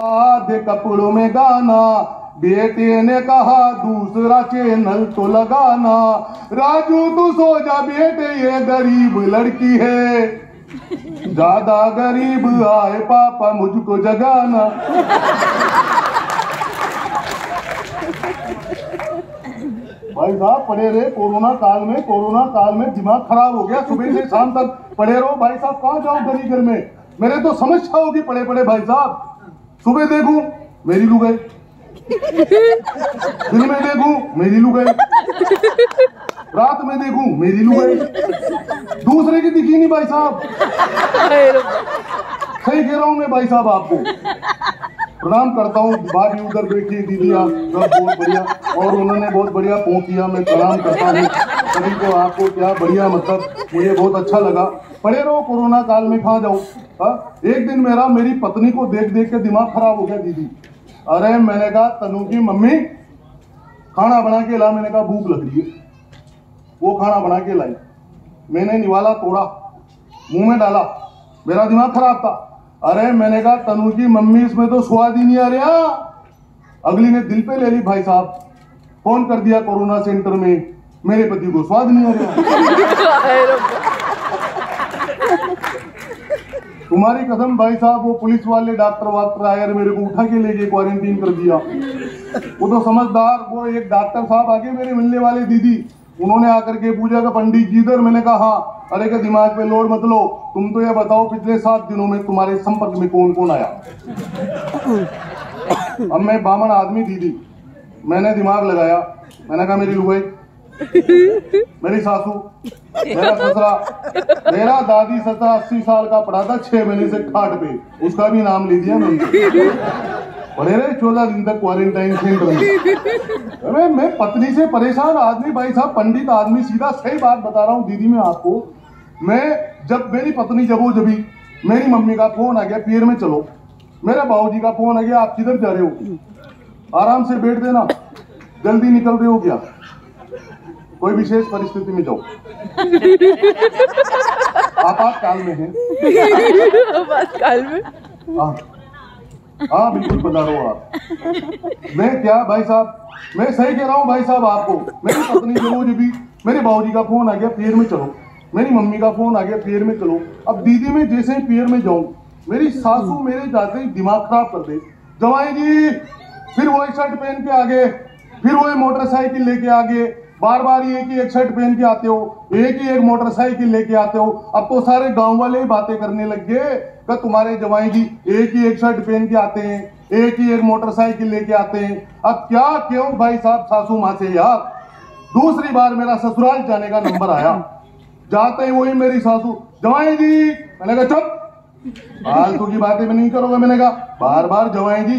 आधे कपड़ों में गाना, बेटे ने कहा दूसरा चैनल तो लगाना। राजू तू सो जा बेटे, ये गरीब लड़की है, ज्यादा गरीब आए पापा मुझको जगाना। भाई साहब पढ़े रहे कोरोना काल में दिमाग खराब हो गया, सुबह से शाम तक पढ़े रहो। भाई साहब कहाँ जाओ गली घर में, मेरे तो समस्या होगी पढ़े पढ़े। भाई साहब सुबह देखूं मेरी लुगाई, दिन में देखूं मेरी लुगाई, रात में देखूं मेरी लुगाई, दूसरे की दिखी नहीं। भाई साहब सही कह रहा हूं मैं भाई साहब आपको। प्रणाम करता हूँ, भाभी उधर बैठी दीदी आप सब बहुत बढ़िया, और उन्होंने बहुत बढ़िया फोन किया। मैं प्रणाम करता हूँ सभी को, आपको क्या बढ़िया, मतलब मुझे बहुत अच्छा लगा। पढ़े रहो कोरोना काल में, कहाँ जाऊँ। एक दिन मेरी पत्नी को देख देख के दिमाग खराब हो गया दीदी। अरे मैंने कहा तनु की मम्मी खाना बना के ला, मैंने कहा भूख लग रही है। वो खाना बना के लाई, मैंने निवाला तोड़ा, मुंह में डाला, मेरा दिमाग खराब था। अरे मैंने कहा तनु की मम्मी इसमें तो स्वाद ही नहीं आ रहा। अगली ने दिल पे ले ली भाई साहब, फोन कर दिया कोरोना सेंटर में, मेरे पति को स्वाद नहीं आ रहा। तुम्हारी कसम भाई साहब, वो पुलिस वाले डॉक्टर आए और मेरे को उठा के ले गए, क्वारंटीन कर दिया। वो तो समझदार, वो एक डॉक्टर साहब आगे मेरे मिलने वाले दीदी, उन्होंने आकर के पूछा कि पंडित जी इधर, मैंने कहा हाँ। अरे का दिमाग पे लोड मत लो, तुम तो ये बताओ पिछले 7 दिनों में तुम्हारे संपर्क में कौन कौन आया। अब मैं बामण आदमी दीदी, मैंने दिमाग लगाया, मैंने कहा मेरी लुगाई, मेरी सासू, मेरा ससुरा, मेरा दादी ससुरा 80 साल का पड़ा था, 6 महीने से खाट पे, उसका भी नाम ले दिया मैंने। पड़े रहे 14 दिन तक क्वारंटाइन सेंटर में। मैं पत्नी से परेशान आदमी भाई साहब, पंडित आदमी, सीधा सही बात बता रहा हूँ दीदी मैं आपको। मैं जब मेरी पत्नी जबी मेरी मम्मी का फोन आ गया, पियर में चलो, मेरे बाबूजी का फोन आ गया, आप किधर जा रहे हो, आराम से बैठ देना, जल्दी निकल रहे हो क्या, कोई विशेष परिस्थिति में जाओ, आपातकाल में है। आपातकाल में हाँ बिल्कुल पधारो आप। मैं क्या भाई साहब, मैं सही कह रहा हूँ भाई साहब आपको। मेरी पत्नी जबी मेरे बाबूजी का फोन आ गया, पियर में चलो, मेरी मम्मी का फोन आ गया, पियर में चलो। अब दीदी में जैसे ही पियर में जाऊं, मेरी सासू मेरे जाते ही दिमाग खराब कर दे, जवाई जी फिर वही शर्ट पहन के आगे, फिर वही मोटरसाइकिल लेके आगे, बार बार एक ही एक शर्ट पहन के आते हो, एक ही एक मोटरसाइकिल लेके आते हो। अब तो सारे गांव वाले ही बातें करने लग गए कि तुम्हारे जवाई जी एक ही एक शर्ट पहन के आते हैं, एक ही एक मोटरसाइकिल लेके आते हैं। अब क्या क्यों भाई साहब सासू माँ से यार। दूसरी बार मेरा ससुराल जाने का नंबर आया, जाते ही वही मेरी सासू, जवाई जी, मैंने कहा चुप, फालतू की बातें में नहीं करोगे, मैंने कहा बार बार जवाई जी